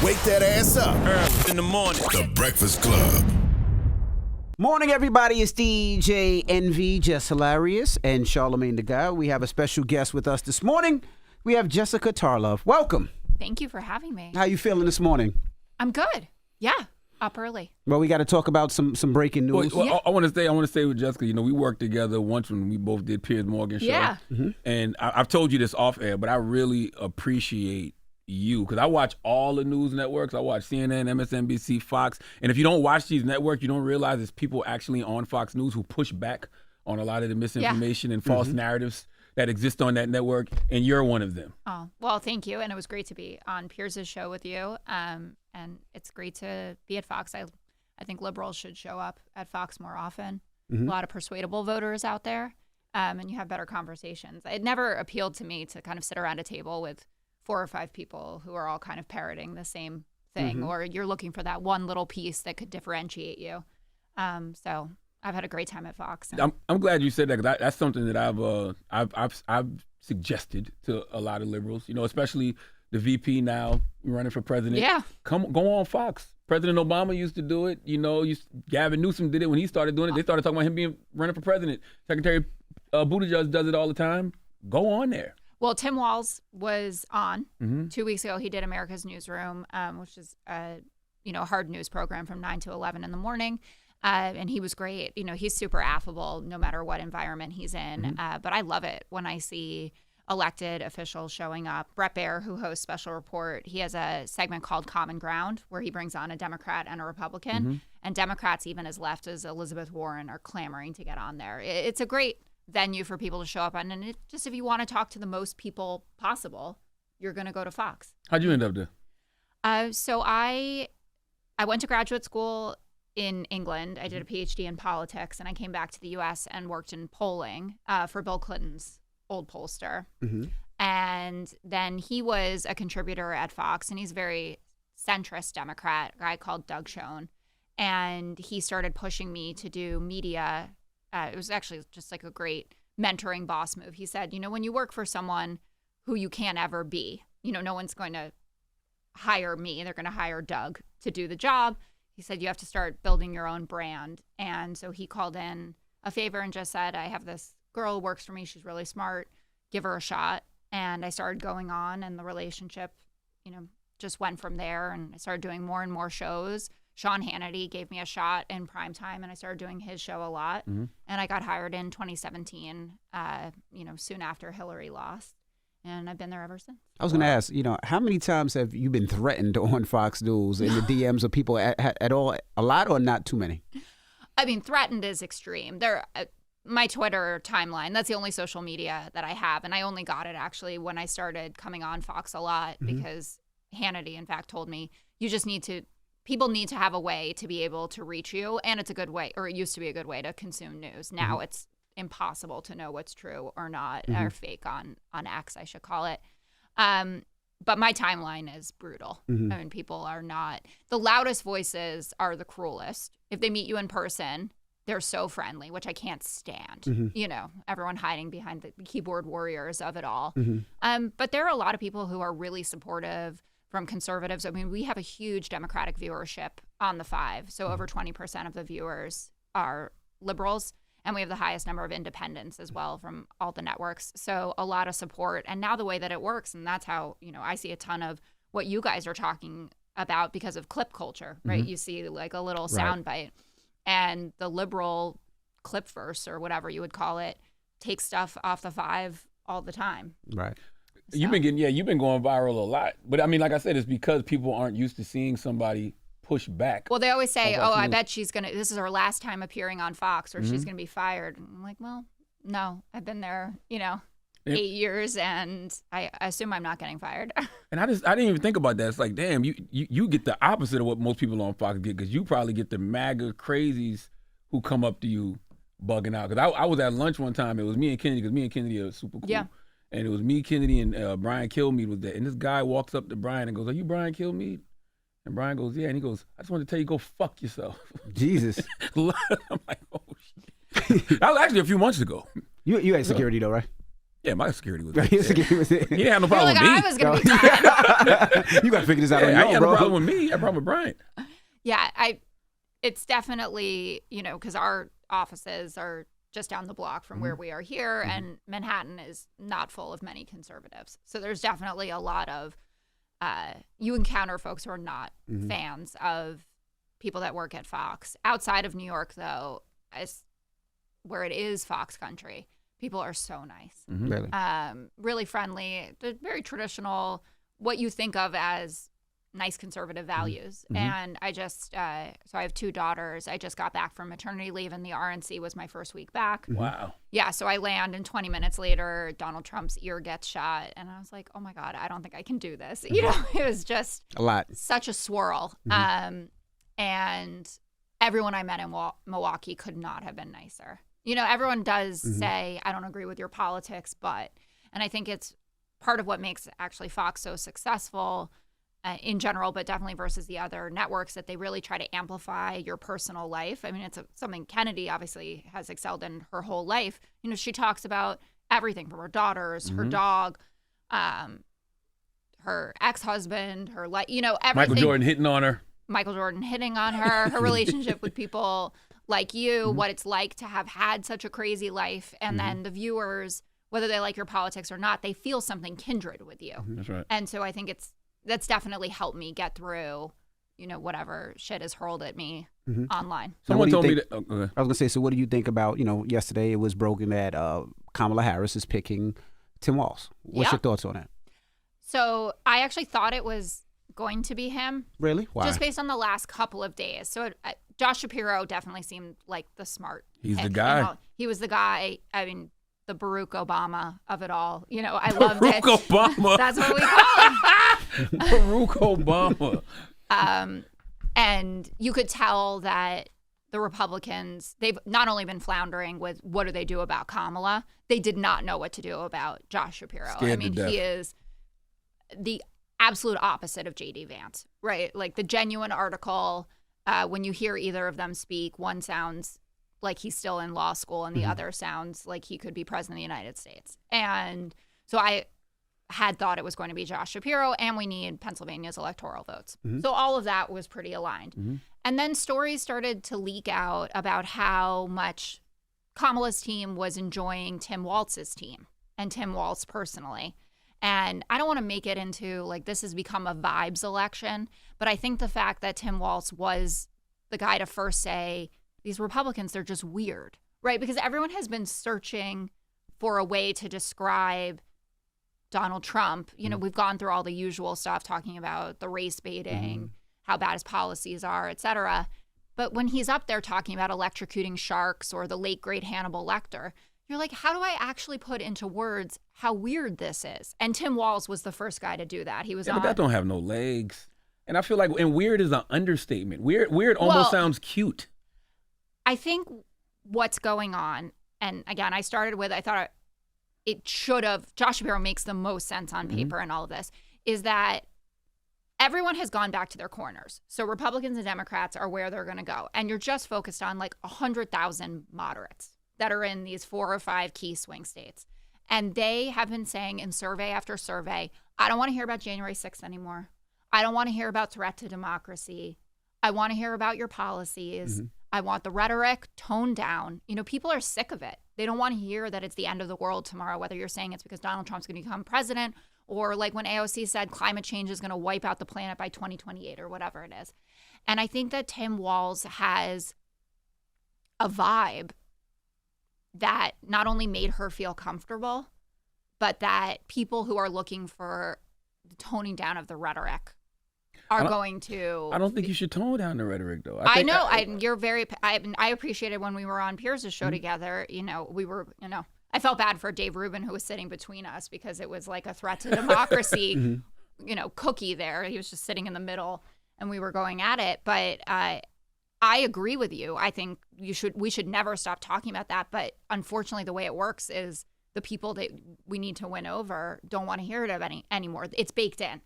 Wake that ass up. Early in the morning. The Breakfast Club. Morning, everybody. It's DJ NV, Jess Hilarious, and Charlamagne the Guy. We have a special guest with us this morning. We have Jessica Tarlov. Welcome. Thank you for having me. How you feeling this morning? I'm good. Yeah, up early. Well, we got to talk about some breaking news. Well, I want to say with Jessica, you know, we worked together once when we both did Piers Morgan show. Yeah. Mm-hmm. And I've told you this off air, but I really appreciate you because I watch all the news networks. I watch CNN, MSNBC, Fox. And if you don't watch these networks, you don't realize there's people actually on Fox News who push back on a lot of the misinformation and false narratives that exist on that network, and you're one of them. Oh, well, thank you. And it was great to be on Piers' show with you. And it's great to be at Fox. I think liberals should show up at Fox more often. A lot of persuadable voters out there, and you have better conversations. It never appealed to me to kind of sit around a table with 4 or 5 people who are all kind of parroting the same thing, or you're looking for that one little piece that could differentiate you. So I've had a great time at Fox. I'm glad you said that because that's something that I've suggested to a lot of liberals. You know, especially the VP now running for president. Yeah, go on Fox. President Obama used to do it. You know, Gavin Newsom did it when he started doing it. They started talking about him running for president. Secretary Buttigieg does it all the time. Go on there. Well, Tim Walz was on 2 weeks ago. He did America's Newsroom, which is a hard news program from 9 to 11 in the morning. And he was great. You know, he's super affable no matter what environment he's in. But I love it when I see elected officials showing up. Brett Baer, who hosts Special Report, he has a segment called Common Ground where he brings on a Democrat and a Republican. And Democrats, even as left as Elizabeth Warren, are clamoring to get on there. It's a great venue for people to show up on. And if you want to talk to the most people possible, you're going to go to Fox. How'd you end up there? So I went to graduate school in England. I did a PhD in politics, and I came back to the U.S. and worked in polling for Bill Clinton's old pollster. And then he was a contributor at Fox, and he's a very centrist Democrat, a guy called Doug Schoen. And he started pushing me to do media. It was actually just like a great mentoring boss move. He said, you know, when you work for someone who you can't ever be, you know, no one's going to hire me. They're going to hire Doug to do the job. He said, you have to start building your own brand. And so he called in a favor and just said, I have this girl who works for me. She's really smart. Give her a shot. And I started going on, and the relationship, you know, just went from there. And I started doing more and more shows. Sean Hannity gave me a shot in prime time, and I started doing his show a lot. And I got hired in 2017, soon after Hillary lost. And I've been there ever since. I was going to ask, you know, how many times have you been threatened on Fox News in the DMs of people at all? A lot or not too many? I mean, threatened is extreme. My Twitter timeline, that's the only social media that I have. And I only got it actually when I started coming on Fox a lot because Hannity, in fact, told me, people need to have a way to be able to reach you. And it's a good way, or it used to be a good way to consume news. Now it's impossible to know what's true or not, or fake on X, I should call it. But my timeline is brutal. I mean, people are not, the loudest voices are the cruelest. If they meet you in person, they're so friendly, which I can't stand. You know, everyone hiding behind the keyboard warriors of it all. But there are a lot of people who are really supportive from conservatives. I mean, we have a huge Democratic viewership on the 5. So over 20% of the viewers are liberals. And we have the highest number of independents as well from all the networks. So a lot of support. And now the way that it works, and that's how, you know, I see a ton of what you guys are talking about because of clip culture, right? You see like a little sound bite. And the liberal clip verse, or whatever you would call it, takes stuff off the 5 all the time. Right. So. You've been going viral a lot. But I mean, like I said, it's because people aren't used to seeing somebody push back. Well, they always say, I bet this is her last time appearing on Fox, or she's going to be fired. And I'm like, well, no, I've been there, 8 years, and I assume I'm not getting fired. And I didn't even think about that. It's like, damn, you get the opposite of what most people on Fox get, because you probably get the MAGA crazies who come up to you bugging out. Because I was at lunch one time. It was me and Kennedy, because me and Kennedy are super cool. Yeah. And it was me, Kennedy, and Brian Kilmeade was there. And this guy walks up to Brian and goes, "Are you Brian Kilmeade?" And Brian goes, "Yeah." And he goes, "I just wanted to tell you, go fuck yourself." Jesus. I'm like, oh, shit. That was actually a few months ago. You had security, though, right? Yeah, my security was Right, there. security was it. He didn't have no You're problem like, with me. I was going to be fine. You got to figure this out on I your ain't own, had no bro. problem with me. I had a problem with Bryant. Yeah, it's definitely, because our offices are just down the block from where we are here, and Manhattan is not full of many conservatives. So there's definitely a lot of, you encounter folks who are not fans of people that work at Fox. Outside of New York, though, where it is Fox country, people are so nice. Really? Really friendly. They're very traditional, what you think of as nice conservative values. And I just, so I have 2 daughters. I just got back from maternity leave, and the RNC was my first week back. Wow. Yeah, so I land, and 20 minutes later, Donald Trump's ear gets shot. And I was like, oh my God, I don't think I can do this. It was just A lot. such a swirl. And everyone I met in Milwaukee could not have been nicer. Everyone does say, I don't agree with your politics, and I think it's part of what makes actually Fox so successful in general, but definitely versus the other networks, that they really try to amplify your personal life. I mean, it's something Kennedy obviously has excelled in her whole life. She talks about everything from her daughters, her dog, her ex-husband, her life, everything. Michael Jordan hitting on her, her relationship with people like you, what it's like to have had such a crazy life. And then the viewers, whether they like your politics or not, they feel something kindred with you. That's right. And so I think that's definitely helped me get through, whatever shit is hurled at me online. Someone told me that. I was going to say, so what do you think about, yesterday it was broken that Kamala Harris is picking Tim Walz. What's your thoughts on that? So I actually thought it was going to be him. Really? Why? Just based on the last couple of days. So Josh Shapiro definitely seemed like the smart He's pick. the guy. He was the guy. I mean, the Barack Obama of it all. I loved it. Barack Obama. That's what we call him. Barack Obama. And you could tell that the Republicans, they've not only been floundering with what do they do about Kamala, they did not know what to do about Josh Shapiro. Scared to death. He is the absolute opposite of J.D. Vance, right? Like the genuine article, when you hear either of them speak, one sounds like he's still in law school and the other sounds like he could be president of the United States. And so I had thought it was going to be Josh Shapiro, and we need Pennsylvania's electoral votes. So all of that was pretty aligned. And then stories started to leak out about how much Kamala's team was enjoying Tim Walz's team and Tim Walz personally. And I don't want to make it into like this has become a vibes election, but I think the fact that Tim Walz was the guy to first say, these Republicans, they're just weird, right? Because everyone has been searching for a way to describe Donald Trump. We've gone through all the usual stuff, talking about the race baiting, how bad his policies are, et cetera. But when he's up there talking about electrocuting sharks or the late, great Hannibal Lecter, you're like, how do I actually put into words how weird this is? And Tim Walz was the first guy to do that. He was But that don't have no legs. And I feel like, and weird is an understatement. Weird almost sounds cute. I think what's going on, and again, I thought it should have, Josh Shapiro makes the most sense on paper and all of this, is that everyone has gone back to their corners. So Republicans and Democrats are where they're going to go. And you're just focused on like 100,000 moderates that are in these 4 or 5 key swing states. And they have been saying in survey after survey, I don't want to hear about January 6th anymore. I don't want to hear about threat to democracy. I want to hear about your policies. I want the rhetoric toned down. People are sick of it. They don't want to hear that it's the end of the world tomorrow, whether you're saying it's because Donald Trump's going to become president or like when AOC said climate change is going to wipe out the planet by 2028 or whatever it is. And I think that Tim Walz has a vibe that not only made her feel comfortable, but that people who are looking for the toning down of the rhetoric are going to. I don't think you should tone down the rhetoric, though. I know. You're very. I appreciated when we were on Piers' show together. We were. I felt bad for Dave Rubin, who was sitting between us, because it was like a threat to democracy. Cookie there. He was just sitting in the middle, and we were going at it. But I agree with you. I think we should never stop talking about that. But unfortunately, the way it works is the people that we need to win over don't want to hear it anymore. It's baked in.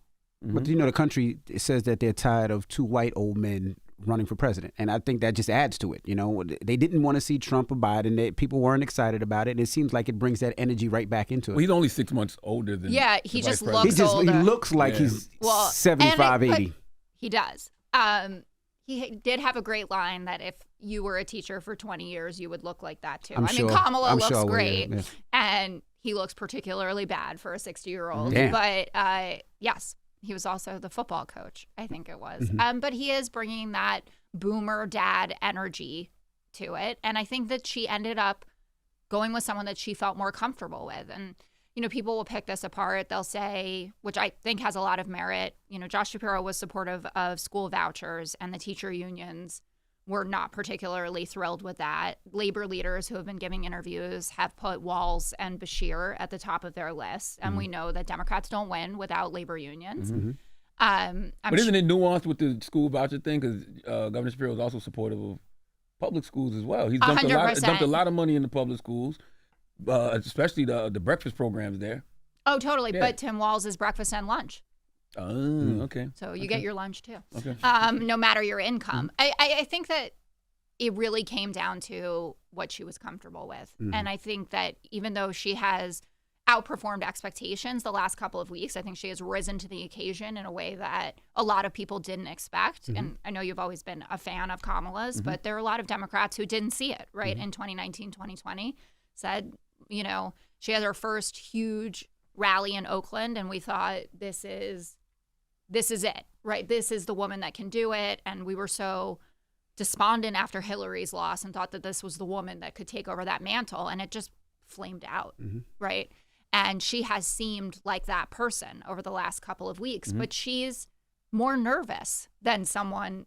But the country says that they're tired of 2 white old men running for president. And I think that just adds to it. You know, they didn't want to see Trump or Biden. People weren't excited about it. And it seems like it brings that energy right back into it. Well, he's only 6 months older than he the just vice looks president. He older. looks like he's 75, 80. He does. He did have a great line that if you were a teacher for 20 years, you would look like that too. I mean, Kamala looks great, and he looks particularly bad for a 60-year-old. But yes, he was also the football coach, I think it was. But he is bringing that boomer dad energy to it, and I think that she ended up going with someone that she felt more comfortable with. And you know, people will pick this apart. They'll say, which I think has a lot of merit, you know, Josh Shapiro was supportive of school vouchers, and the teacher unions were not particularly thrilled with that. Labor leaders who have been giving interviews have put Walz and Bashir at the top of their list. And we know that Democrats don't win without labor unions. But isn't it nuanced with the school voucher thing? Because Governor Shapiro is also supportive of public schools as well. He's dumped a lot of money into public schools. Especially the breakfast programs there. Oh, totally. Yeah. But Tim Walz is breakfast and lunch. Oh, okay. So you get your lunch too. Okay. No matter your income. I think that it really came down to what she was comfortable with. And I think that even though she has outperformed expectations the last couple of weeks, I think she has risen to the occasion in a way that a lot of people didn't expect. And I know you've always been a fan of Kamala's, but there are a lot of Democrats who didn't see it, right, in 2019, 2020. Said, you know, she had her first huge rally in Oakland, and we thought this is it, right? This is the woman that can do it. And we were so despondent after Hillary's loss and thought that this was the woman that could take over that mantle, and it just flamed out, right? And she has seemed like that person over the last couple of weeks, but she's more nervous than someone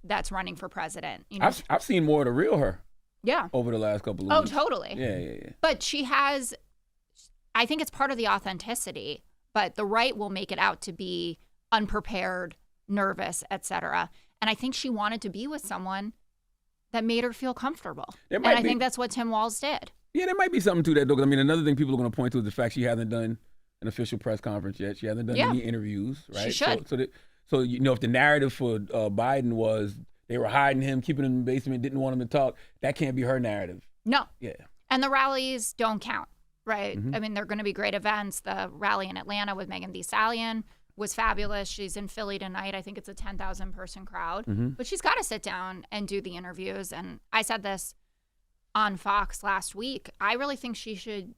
that's running for president. You know? I've seen more of the real her. Yeah. Over the last couple of weeks. Oh, totally. Yeah. But she has, I think it's part of the authenticity, but the right will make it out to be unprepared, nervous, etc. And I think she wanted to be with someone that made her feel comfortable. And I think that's what Tim Walz did. Yeah, there might be something to that, though. I mean, another thing people are going to point to is the fact she hasn't done an official press conference yet. She hasn't done any interviews, right? She should. So you know, if the narrative for Biden was they were hiding him, keeping him in the basement, didn't want him to talk, that can't be her narrative. No. Yeah. And the rallies don't count, right? I mean, they're going to be great events. The rally in Atlanta with Megan Thee Stallion was fabulous. She's in Philly tonight. I think it's a 10,000 person crowd. But she's got to sit down and do the interviews. And I said this on Fox last week. I really think she should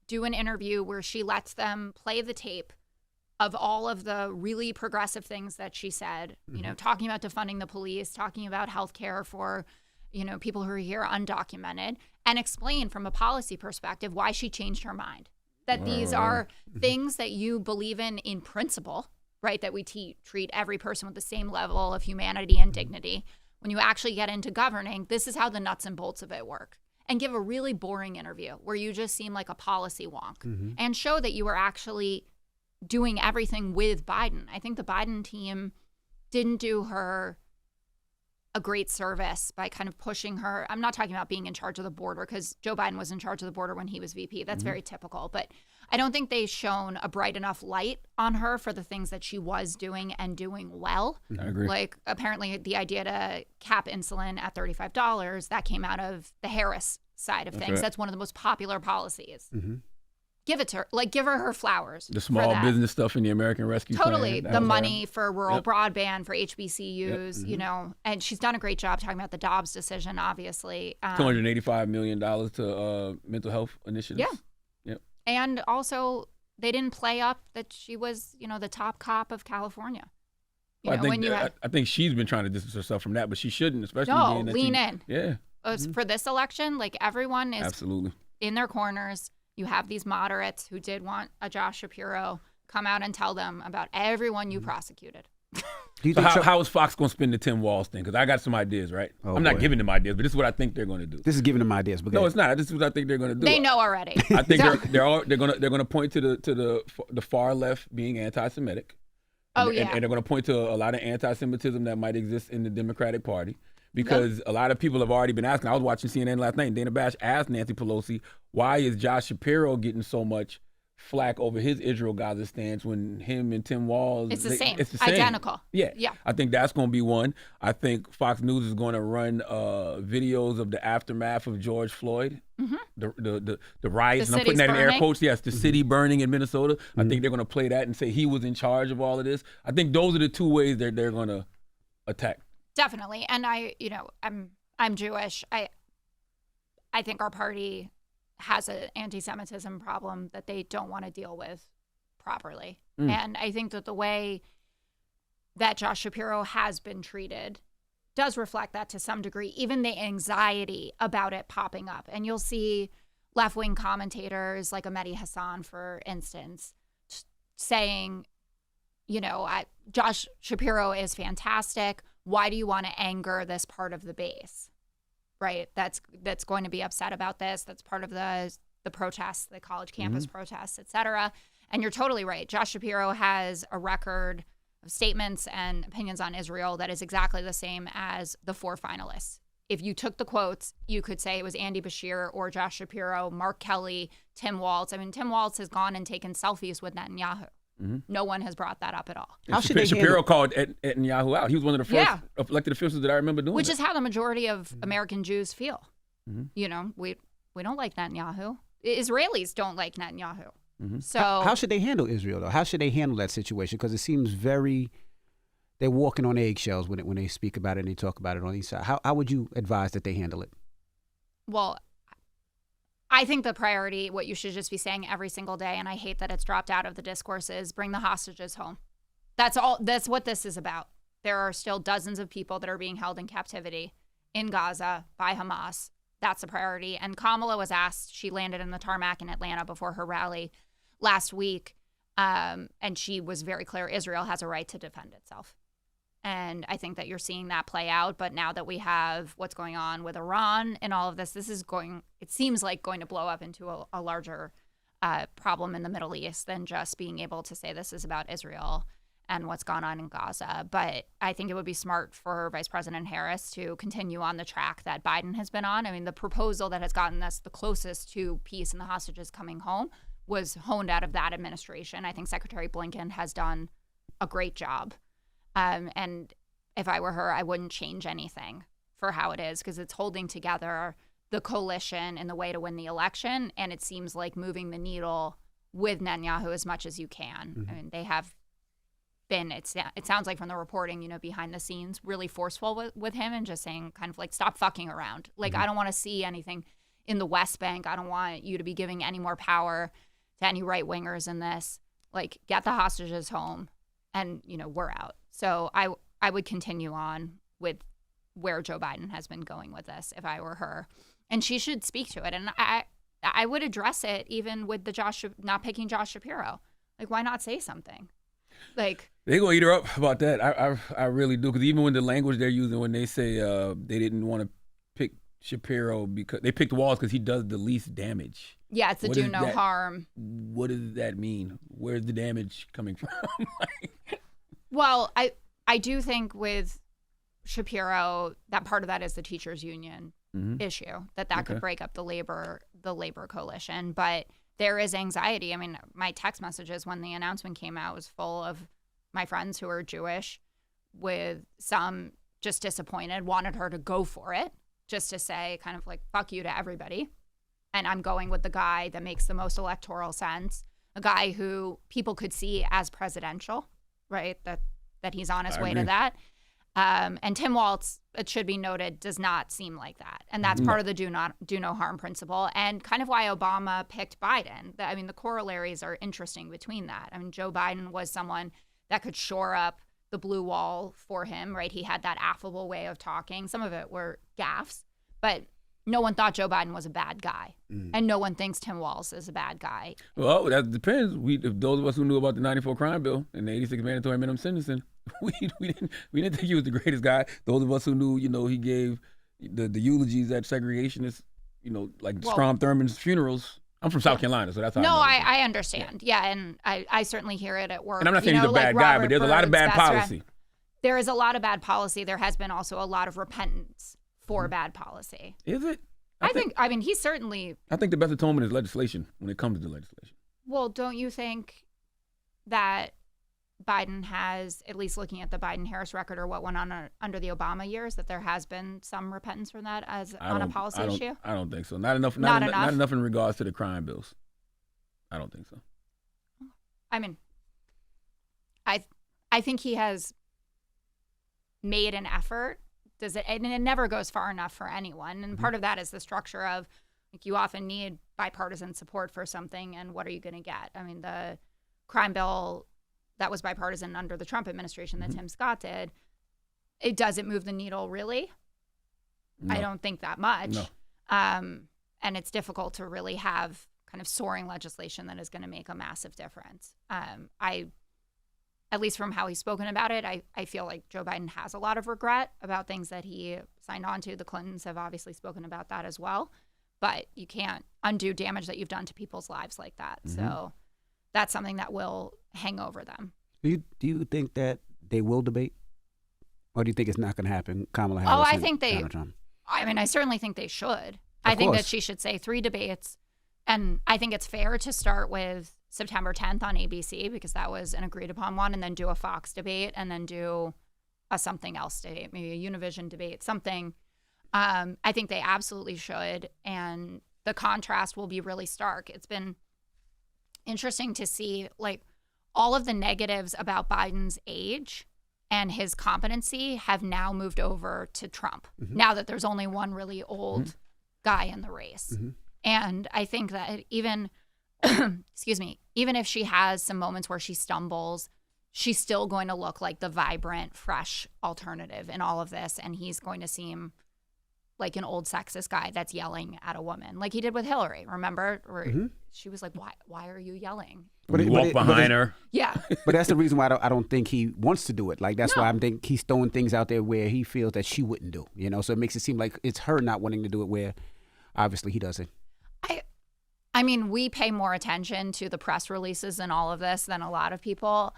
do an interview where she lets them play the tape of all of the really progressive things that she said, you know, talking about defunding the police, talking about healthcare for, you know, people who are here undocumented, and explain from a policy perspective why she changed her mind. That these are things that you believe in principle, right? That we treat every person with the same level of humanity and dignity. When you actually get into governing, this is how the nuts and bolts of it work. And give a really boring interview where you just seem like a policy wonk and show that you were actually doing everything with Biden. I think the Biden team didn't do her a great service by kind of pushing her. I'm not talking about being in charge of the border because Joe Biden was in charge of the border when he was VP. That's very typical. But I don't think they shone a bright enough light on her for the things that she was doing and doing well. I agree. Like apparently the idea to cap insulin at $35, that came out of the Harris side of things. Right. That's one of the most popular policies. Give it to her. Like, give her flowers. The small business stuff in the American Rescue Plan. Totally. The money for rural broadband, for HBCUs, you know. And she's done a great job talking about the Dobbs decision, obviously. $285 million to mental health initiatives. Yeah. And also, they didn't play up that she was, you know, the top cop of California. I think she's been trying to distance herself from that, but she shouldn't, especially being that lean in. Yeah. For this election, like, everyone is absolutely in their corners. You have these moderates who did want a Josh Shapiro come out and tell them about everyone you prosecuted. So how is Fox going to spin the Tim Walz thing? Because I got some ideas, right? I'm not giving them ideas, but this is what I think they're going to do. This is giving them ideas. But no, it's not. This is what I think they're going to do. They know already. I think they're going to point to the far left being anti-Semitic. And they're going to point to a lot of anti-Semitism that might exist in the Democratic Party. Because a lot of people have already been asking. I was watching CNN last night, and Dana Bash asked Nancy Pelosi, why is Josh Shapiro getting so much flack over his Israel-Gaza stance when him and Tim Walz. It's the same. It's the same. Identical. Yeah. Yeah. I think that's going to be one. I think Fox News is going to run videos of the aftermath of George Floyd, the riots. The And I'm putting that in air burning. quotes. Yes, the city burning in Minnesota. I think they're going to play that and say he was in charge of all of this. I think those are the two ways they're going to attack. Definitely. And I'm Jewish. I think our party has an anti-Semitism problem that they don't want to deal with properly. And I think that the way that Josh Shapiro has been treated does reflect that to some degree, even the anxiety about it popping up. And you'll see left-wing commentators like Ahmedi Hassan, for instance, saying, Josh Shapiro is fantastic. Why do you want to anger this part of the base? Right, that's going to be upset about this. That's part of the protests, the college campus protests, et cetera. And you're totally right. Josh Shapiro has a record of statements and opinions on Israel that is exactly the same as the 4 finalists. If you took the quotes, you could say it was Andy Bashir or Josh Shapiro, Mark Kelly, Tim Walz. I mean, Tim Walz has gone and taken selfies with Netanyahu. No one has brought that up at all. How should they Shapiro handle- called Netanyahu out. He was one of the first elected officials that I remember doing Which that. is how the majority of American Jews feel. We don't like Netanyahu. Israelis don't like Netanyahu. So How should they handle Israel, though? How should they handle that situation? Because it seems they're walking on eggshells when they speak about it and they talk about it on each side. How would you advise that they handle it? Well, I think the priority, what you should just be saying every single day, and I hate that it's dropped out of the discourse, is bring the hostages home. That's all. That's what this is about. There are still dozens of people that are being held in captivity in Gaza by Hamas. That's a priority. And Kamala was asked, she landed in the tarmac in Atlanta before her rally last week, and she was very clear, Israel has a right to defend itself. And I think that you're seeing that play out. But now that we have what's going on with Iran and all of this, it seems like going to blow up into a larger problem in the Middle East than just being able to say this is about Israel and what's gone on in Gaza. But I think it would be smart for Vice President Harris to continue on the track that Biden has been on. I mean, the proposal that has gotten us the closest to peace and the hostages coming home was honed out of that administration. I think Secretary Blinken has done a great job. And if I were her, I wouldn't change anything for how it is, because it's holding together the coalition in the way to win the election. And it seems like moving the needle with Netanyahu as much as you can. I mean, they have been, it sounds like from the reporting, behind the scenes, really forceful with him and just saying kind of like, stop fucking around. Like, I don't want to see anything in the West Bank. I don't want you to be giving any more power to any right wingers in this. Like, get the hostages home and, we're out. So I would continue on with where Joe Biden has been going with this if I were her. And she should speak to it. And I would address it even with not picking Josh Shapiro. Like, why not say something? Like, They're going to eat her up about that. I really do. Because even when the language they're using, when they say they didn't want to pick Shapiro because they picked Walz because he does the least damage. yeah, it's a What do is no that? harm. What does that mean? Where's the damage coming from? Well, I do think with Shapiro, that part of that is the teachers union issue, that could break up the labor coalition. But there is anxiety. I mean, my text messages when the announcement came out was full of my friends who are Jewish, with some just disappointed, wanted her to go for it, just to say kind of like, fuck you to everybody. And I'm going with the guy that makes the most electoral sense, a guy who people could see as presidential, right? That he's on his way to that. And Tim Walz, it should be noted, does not seem like that. And that's part of the do no harm principle, and kind of why Obama picked Biden. I mean, the corollaries are interesting between that. I mean, Joe Biden was someone that could shore up the blue wall for him, right? He had that affable way of talking. Some of it were gaffes, but no one thought Joe Biden was a bad guy. And no one thinks Tim Walz is a bad guy. Well, that depends. If those of us who knew about the 94 crime bill and the 86 mandatory minimum sentencing, we didn't think he was the greatest guy. Those of us who knew, he gave the eulogies at segregationists, Strom Thurmond's funerals. I'm from South Carolina, so that's how No, I know. I understand. Yeah, and I certainly hear it at work. And I'm not saying he's a bad guy, but there's a lot of bad policy. There is a lot of bad policy. There has been also a lot of repentance for bad policy. Is it? I mean, he's certainly. I think the best atonement is legislation when it comes to legislation. Well, don't you think that Biden has, at least looking at the Biden-Harris record or what went on under the Obama years, that there has been some repentance from that on a policy issue? I don't think so. Not enough. Not Not enough in regards to the crime bills. I don't think so. I mean, I think he has made an effort. And it never goes far enough for anyone. And part of that is the structure of, like, you often need bipartisan support for something, and what are you going to get? I mean, the crime bill that was bipartisan under the Trump administration that Tim Scott did, it doesn't move the needle, really. No. I don't think that much. No. And it's difficult to really have kind of soaring legislation that is going to make a massive difference. At least from how he's spoken about it, I feel like Joe Biden has a lot of regret about things that he signed on to. The Clintons have obviously spoken about that as well. But you can't undo damage that you've done to people's lives like that. So that's something that will hang over them. Do you think that they will debate? Or do you think it's not going to happen, Kamala Harris? Oh, I think Donald Trump? I mean, I certainly think they should. I think that she should say 3 debates. And I think it's fair to start with September 10th on ABC, because that was an agreed upon one, and then do a Fox debate, and then do a something else debate, maybe a Univision debate, something. I think they absolutely should. And the contrast will be really stark. It's been interesting to see, like, all of the negatives about Biden's age and his competency have now moved over to Trump, now that there's only one really old guy in the race. And I think that even, excuse me, even if she has some moments where she stumbles, she's still going to look like the vibrant, fresh alternative in all of this. And he's going to seem like an old sexist guy that's yelling at a woman, like he did with Hillary. Remember? Where she was like, why are you yelling? But walk behind her. Yeah. But that's the reason why I don't think he wants to do it. Like, that's why I think he's throwing things out there where he feels that she wouldn't do, you know? So it makes it seem like it's her not wanting to do it, where obviously he doesn't. I mean, we pay more attention to the press releases and all of this than a lot of people.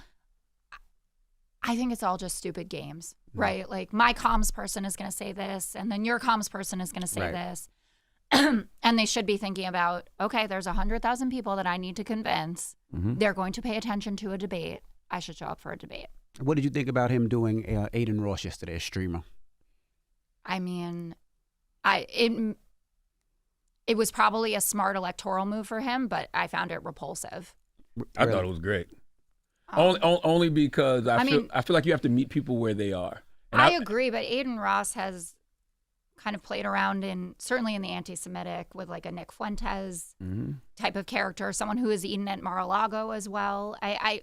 I think it's all just stupid games, right? Like, my comms person is going to say this, and then your comms person is going to say this. And they should be thinking about, okay, there's 100,000 people that I need to convince. They're going to pay attention to a debate. I should show up for a debate. What did you think about him doing Aiden Ross yesterday, a streamer? I mean, it was probably a smart electoral move for him, but I found it repulsive. I thought it was great. Only because I feel like you have to meet people where they are. And I agree, but Aiden Ross has kind of played around certainly in the anti-Semitic, with like a Nick Fuentes type of character, someone who has eaten at Mar-a-Lago as well. I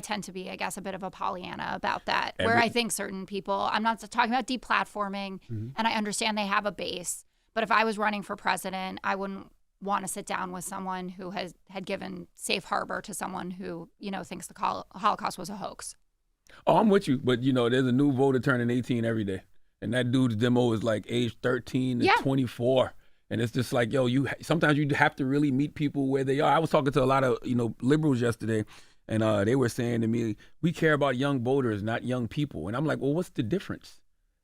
tend to be, I guess, a bit of a Pollyanna about that, where I think certain people, I'm not talking about deplatforming, and I understand they have a base, but if I was running for president, I wouldn't want to sit down with someone who had given safe harbor to someone who, thinks the Holocaust was a hoax. Oh, I'm with you, but there's a new voter turning 18 every day, and that dude's demo is like age 13 to 24, and it's just like, sometimes you have to really meet people where they are. I was talking to a lot of liberals yesterday, and they were saying to me, we care about young voters, not young people, and I'm like, well, what's the difference?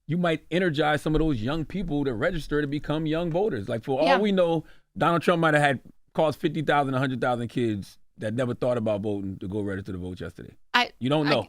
You might energize some of those young people to register to become young voters. Like, for all we know, Donald Trump might have had caused 50,000, 100,000 kids that never thought about voting to go register to vote yesterday. You don't know.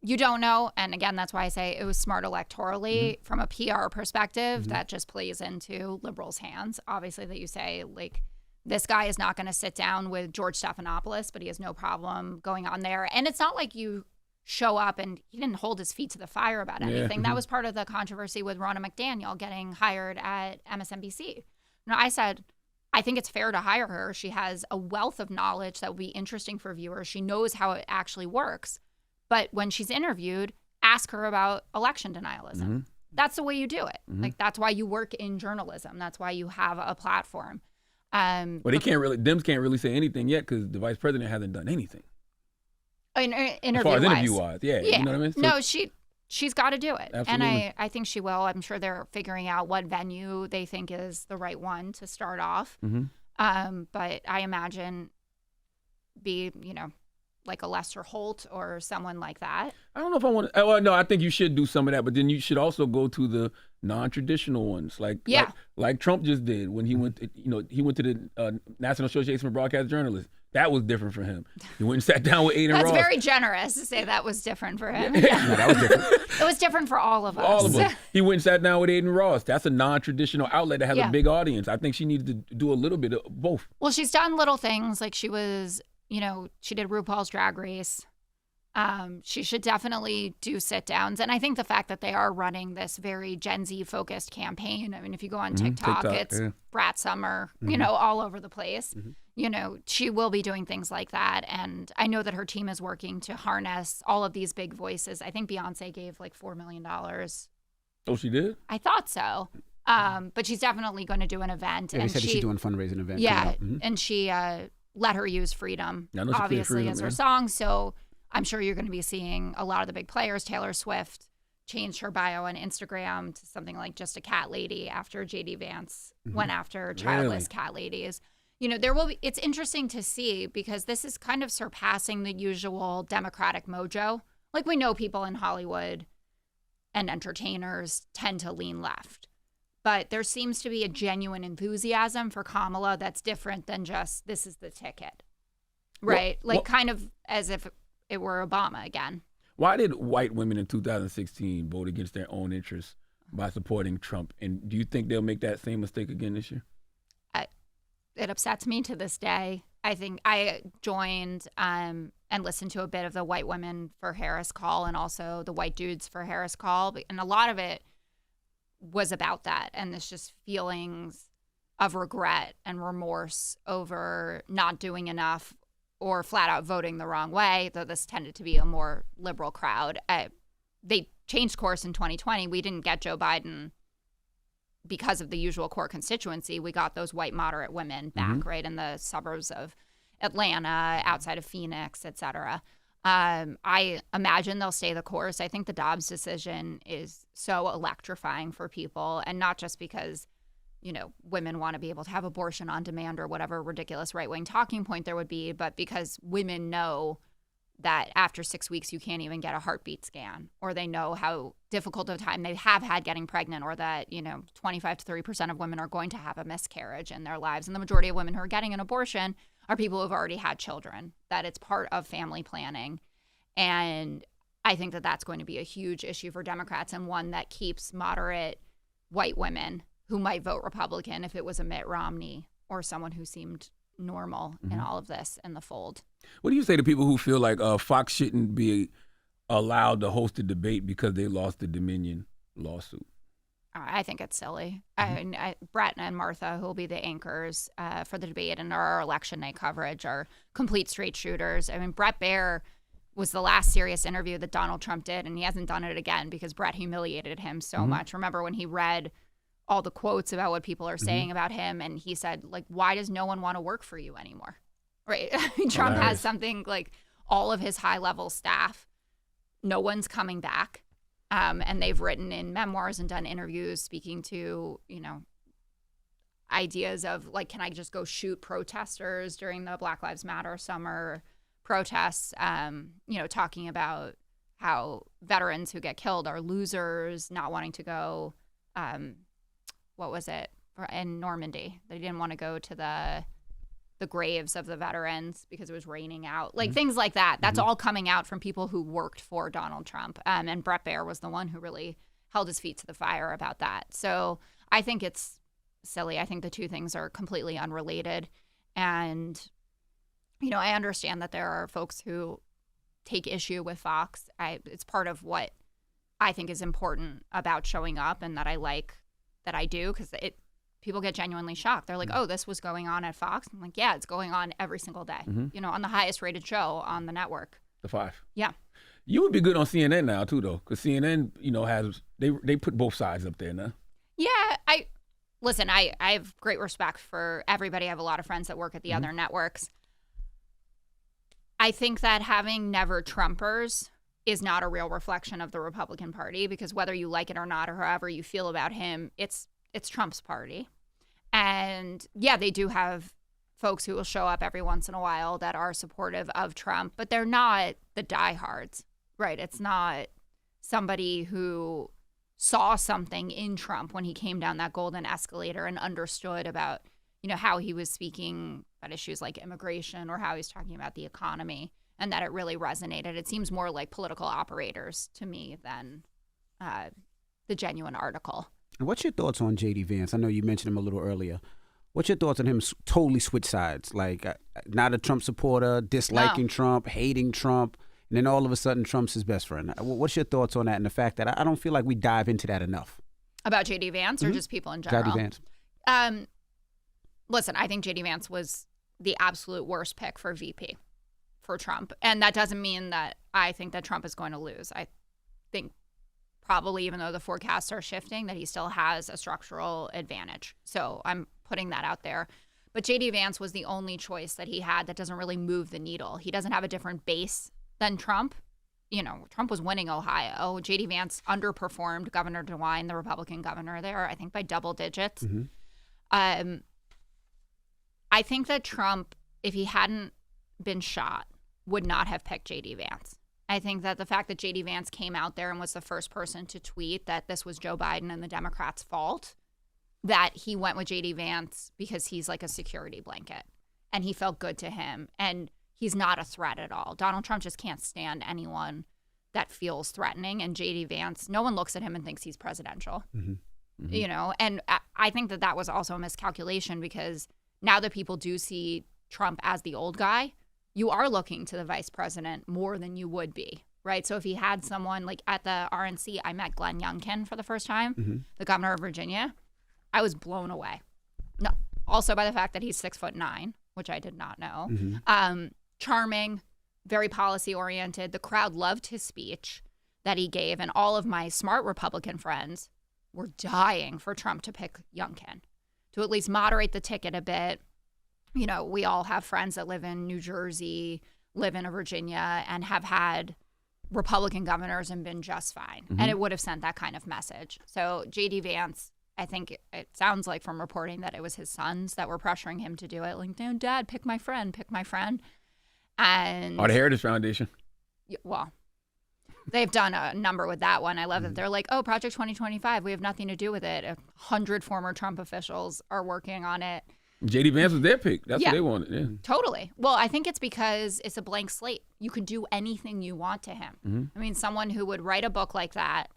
You don't know. And again, that's why I say it was smart electorally. From a PR perspective, that just plays into liberals' hands. Obviously, that you say, like, this guy is not going to sit down with George Stephanopoulos, but he has no problem going on there. And it's not like you show up and he didn't hold his feet to the fire about anything. That was part of the controversy with Ronna McDaniel getting hired at MSNBC. I said, I think it's fair to hire her. She has a wealth of knowledge that will be interesting for viewers. She knows how it actually works. But when she's interviewed, ask her about election denialism. That's the way you do it. Like, that's why you work in journalism. That's why you have a platform. But Dems can't really say anything yet, because the vice president hasn't done anything. As far as interview-wise, you know what I mean? So, no, she's got to do it. Absolutely. And I think she will. I'm sure they're figuring out what venue they think is the right one to start off. But I imagine like a Lester Holt or someone like that. I don't know if I want to. Well, no, I think you should do some of that, but then you should also go to the non-traditional ones, like Trump just did when he went. He went to the National Association for Broadcast Journalists. That was different for him. He went and sat down with Aiden Ross. That's very generous to say that was different for him. No, that was different. It was different for all of us. All of us. He went and sat down with Aiden Ross. That's a non-traditional outlet that has Yeah. a big audience. I think she needed to do a little bit of both. Well, she's done little things like she was, she did RuPaul's Drag Race. She should definitely do sit downs. And I think the fact that they are running this very Gen Z focused campaign. I mean, if you go on TikTok, it's Brat Summer, all over the place. She will be doing things like that. And I know that her team is working to harness all of these big voices. I think Beyonce gave like $4 million. Oh, she did? I thought so. But she's definitely going to do an event. Yeah, and they said she's doing a fundraising event. Yeah. And she let her use Freedom, Yeah, I know she played obviously, Freedom, as her yeah. song. So I'm sure you're going to be seeing a lot of the big players. Taylor Swift changed her bio on Instagram to something like just a cat lady after JD Vance went after childless cat ladies. There will be, it's interesting to see because this is kind of surpassing the usual Democratic mojo. Like we know people in Hollywood and entertainers tend to lean left. But there seems to be a genuine enthusiasm for Kamala that's different than just this is the ticket. Right? Kind of as if it were Obama again. Why did white women in 2016 vote against their own interests by supporting Trump? And do you think they'll make that same mistake again this year? It upsets me to this day. I think I joined and listened to a bit of the white women for Harris call and also the white dudes for Harris call. And a lot of it was about that. And it's just feelings of regret and remorse over not doing enough or flat out voting the wrong way, though this tended to be a more liberal crowd. They changed course in 2020. We didn't get Joe Biden because of the usual core constituency. We got those white moderate women back, right, in the suburbs of Atlanta, outside of Phoenix, et cetera. I imagine they'll stay the course. I think the Dobbs decision is so electrifying for people, and not just because women want to be able to have abortion on demand or whatever ridiculous right-wing talking point there would be, but because women know that after 6 weeks you can't even get a heartbeat scan, or they know how difficult of a time they have had getting pregnant, or that 25 to 30% of women are going to have a miscarriage in their lives, and the majority of women who are getting an abortion are people who have already had children, that it's part of family planning. And I think that that's going to be a huge issue for Democrats, and one that keeps moderate white women who might vote Republican if it was a Mitt Romney or someone who seemed normal in all of this in the fold. What do you say to people who feel like Fox shouldn't be allowed to host a debate because they lost the Dominion lawsuit? I think it's silly. Brett and Martha, who will be the anchors for the debate and our election night coverage, are complete straight shooters. I mean, Bret Baier was the last serious interview that Donald Trump did, and he hasn't done it again because Brett humiliated him so much. Remember when he read all the quotes about what people are saying about him, and he said, like, why does no one want to work for you anymore? Right? Trump has something like all of his high-level staff, no one's coming back. And they've written in memoirs and done interviews speaking to, ideas of, like, can I just go shoot protesters during the Black Lives Matter summer protests, talking about how veterans who get killed are losers, not wanting to go, what was it, in Normandy. They didn't want to go to the graves of the veterans because it was raining out, like things like that. That's all coming out from people who worked for Donald Trump. And Bret Baier was the one who really held his feet to the fire about that. So I think it's silly. I think the two things are completely unrelated. And, I understand that there are folks who take issue with Fox. It's part of what I think is important about showing up, and that I like that I do, because people get genuinely shocked. They're like, oh, this was going on at Fox? I'm like, yeah, it's going on every single day, on the highest rated show on the network. The 5. Yeah. You would be good on CNN now, too, though, because CNN, has, they put both sides up there now. Yeah. I have great respect for everybody. I have a lot of friends that work at the other networks. I think that having never Trumpers is not a real reflection of the Republican Party, because whether you like it or not, or however you feel about him, it's Trump's party. And yeah, they do have folks who will show up every once in a while that are supportive of Trump, but they're not the diehards, right? It's not somebody who saw something in Trump when he came down that golden escalator and understood about how he was speaking about issues like immigration or how he was talking about the economy, and that it really resonated. It seems more like political operators to me than the genuine article. And what's your thoughts on J.D. Vance? I know you mentioned him a little earlier. What's your thoughts on him totally switch sides? Like, not a Trump supporter, disliking Trump, hating Trump, and then all of a sudden Trump's his best friend. What's your thoughts on that and the fact that I don't feel like we dive into that enough? About J.D. Vance or just people in general? J.D. Vance. Listen, I think J.D. Vance was the absolute worst pick for VP for Trump. And that doesn't mean that I think that Trump is going to lose. I think probably, even though the forecasts are shifting, that he still has a structural advantage. So I'm putting that out there. But J.D. Vance was the only choice that he had that doesn't really move the needle. He doesn't have a different base than Trump. Trump was winning Ohio. J.D. Vance underperformed Governor DeWine, the Republican governor there, I think by double digits. Mm-hmm. I think that Trump, if he hadn't been shot, would not have picked J.D. Vance. I think that the fact that J.D. Vance came out there and was the first person to tweet that this was Joe Biden and the Democrats' fault, that he went with J.D. Vance because he's like a security blanket and he felt good to him. And he's not a threat at all. Donald Trump just can't stand anyone that feels threatening. And J.D. Vance, no one looks at him and thinks he's presidential, and I think that was also a miscalculation because now that people do see Trump as the old guy, you are looking to the vice president more than you would be, right? So if he had someone like at the RNC, I met Glenn Youngkin for the first time, the governor of Virginia. I was blown away. No, also by the fact that he's 6'9", which I did not know. Charming, very policy oriented. The crowd loved his speech that he gave, and all of my smart Republican friends were dying for Trump to pick Youngkin to at least moderate the ticket a bit. We all have friends that live in New Jersey, live in Virginia, and have had Republican governors and been just fine. And it would have sent that kind of message. So J.D. Vance, I think it sounds like from reporting that it was his sons that were pressuring him to do it. Like, Dad, pick my friend, pick my friend. And the Heritage Foundation. Well, they've done a number with that one. I love that they're like, Project 2025, we have nothing to do with it. 100 former Trump officials are working on it. J.D. Vance was their pick. That's what they wanted. Yeah. Totally. Well, I think it's because it's a blank slate. You could do anything you want to him. I mean, someone who would write a book like that,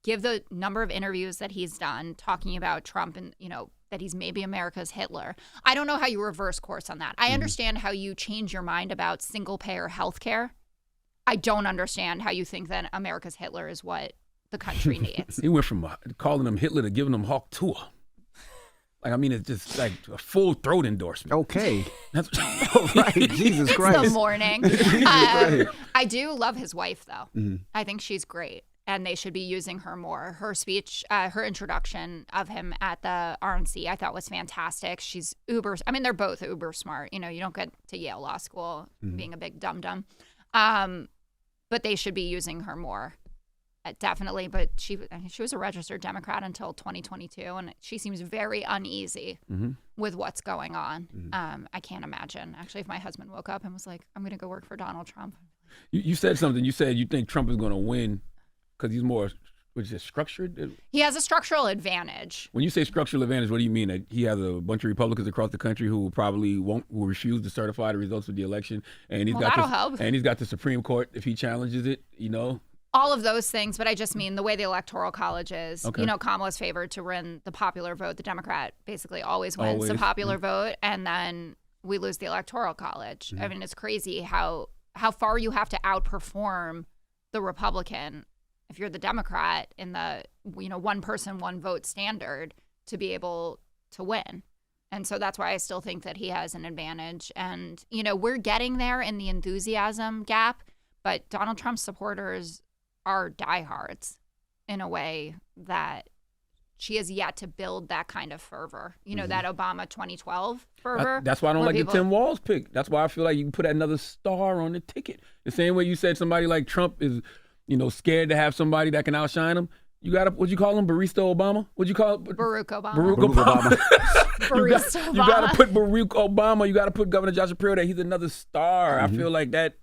give the number of interviews that he's done talking about Trump and, that he's maybe America's Hitler. I don't know how you reverse course on that. I understand how you change your mind about single-payer health care. I don't understand how you think that America's Hitler is what the country needs. He went from calling him Hitler to giving him Hawk Tour. It's just like a full throat endorsement. Okay. That's right. Jesus Christ. It's the morning. I do love his wife, though. I think she's great. And they should be using her more. Her speech, her introduction of him at the RNC, I thought was fantastic. She's uber. I mean, they're both uber smart. You don't get to Yale Law School being a big dum-dum. But they should be using her more. Definitely. But she was a registered Democrat until 2022. And she seems very uneasy with what's going on. I can't imagine. Actually, if my husband woke up and was like, I'm going to go work for Donald Trump. You said something. You said you think Trump is going to win because he's more, structured? He has a structural advantage. When you say structural advantage, what do you mean? That he has a bunch of Republicans across the country who will refuse to certify the results of the election, and that'll help. And he's got the Supreme Court if he challenges it. All of those things, but I just mean the way the Electoral College is. Okay. Kamala's favored to win the popular vote. The Democrat basically always wins the popular vote, and then we lose the Electoral College. I mean, it's crazy how far you have to outperform the Republican if you're the Democrat in the one person, one vote standard to be able to win. And so that's why I still think that he has an advantage. And, we're getting there in the enthusiasm gap, but Donald Trump's supporters are diehards in a way that she has yet to build that kind of fervor. That Obama 2012 fervor. That's why I don't like the Tim Walz pick. That's why I feel like you can put another star on the ticket. The same way you said somebody like Trump is scared to have somebody that can outshine him. You got to, what'd you call him? Barista Obama? What'd you call it? Baruch Obama. Baruch Obama. Barista Obama. You got to put Baruch Obama. You got to put Governor Jess Shapiro there. He's another star. I feel like that,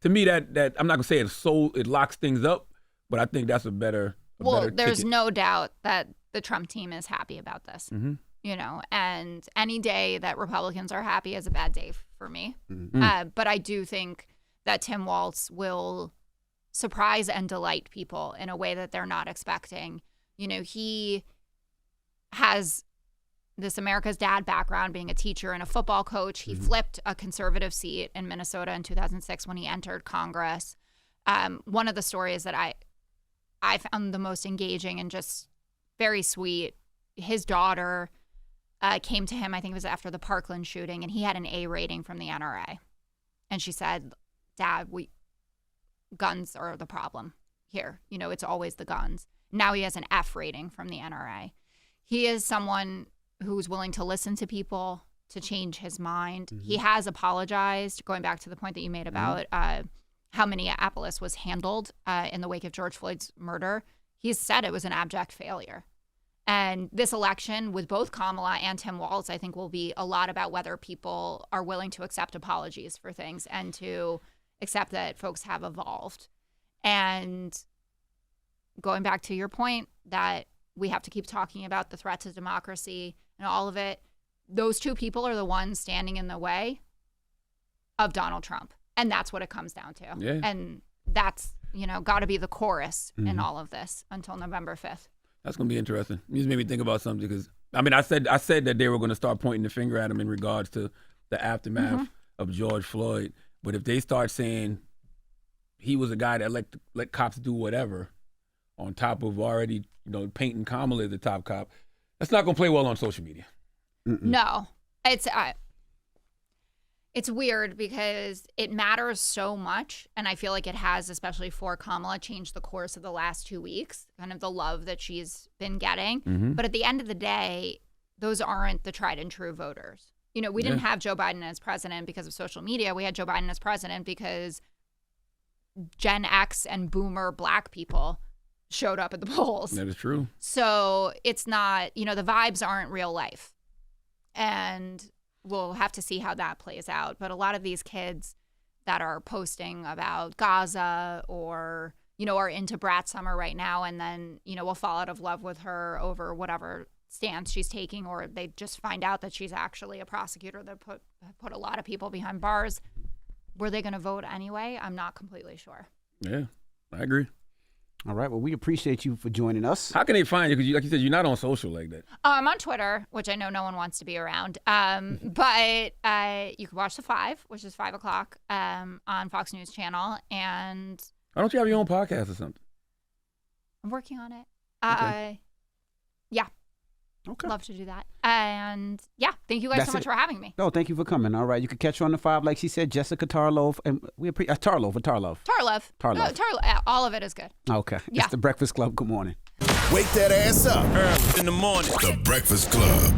to me, that I'm not going to say it locks things up, but I think that's a better there's ticket. No doubt that the Trump team is happy about this. and any day that Republicans are happy is a bad day for me. But I do think that Tim Walz will surprise and delight people in a way that they're not expecting. He has this America's Dad background, being a teacher and a football coach. He flipped a conservative seat in Minnesota in 2006 when he entered Congress. One of the stories that I found the most engaging and just very sweet, his daughter came to him, I think it was after the Parkland shooting, and he had an A rating from the NRA. And she said, Dad, guns are the problem here. It's always the guns. Now he has an F rating from the NRA. He is someone who's willing to listen to people, to change his mind. He has apologized, going back to the point that you made about how Minneapolis was handled in the wake of George Floyd's murder. He's said it was an abject failure. And this election with both Kamala and Tim Walz, I think, will be a lot about whether people are willing to accept apologies for things and to accept that folks have evolved. And going back to your point that we have to keep talking about the threat to democracy and all of it, those two people are the ones standing in the way of Donald Trump. And that's what it comes down to. Yeah. And that's, got to be the chorus in all of this until November 5th. That's going to be interesting. You just made me think about something because, I said that they were going to start pointing the finger at him in regards to the aftermath of George Floyd. But if they start saying he was a guy that let cops do whatever on top of already, painting Kamala as the top cop, that's not going to play well on social media. No. It's weird because it matters so much, and I feel like it has, especially for Kamala, changed the course of the last 2 weeks, kind of the love that she's been getting. But at the end of the day, those aren't the tried and true voters. We didn't have Joe Biden as president because of social media. We had Joe Biden as president because Gen X and boomer black people showed up at the polls. That is true. So it's not, the vibes aren't real life. And we'll have to see how that plays out. But a lot of these kids that are posting about Gaza or, are into Brat Summer right now and then, will fall out of love with her over whatever stance she's taking, or they just find out that she's actually a prosecutor that put a lot of people behind bars. Were they going to vote anyway? I'm not completely sure. Yeah, I agree. All right. Well, we appreciate you for joining us. How can they find you? Because, like you said, you're not on social like that. I'm on Twitter, which I know no one wants to be around. But you can watch The Five, which is 5 o'clock on Fox News Channel. And why don't you have your own podcast or something? I'm working on it. Okay. Yeah. Okay. Love to do that. And yeah, thank you guys so much for having me. No, thank you for coming. All right. You can catch her on The Five, like she said, Jessica Tarlov. And we appreciate Tarlov. Tarlov. All of it is good. Okay. Yeah. It's The Breakfast Club. Good morning. Wake that ass up. Early in the morning. The Breakfast Club.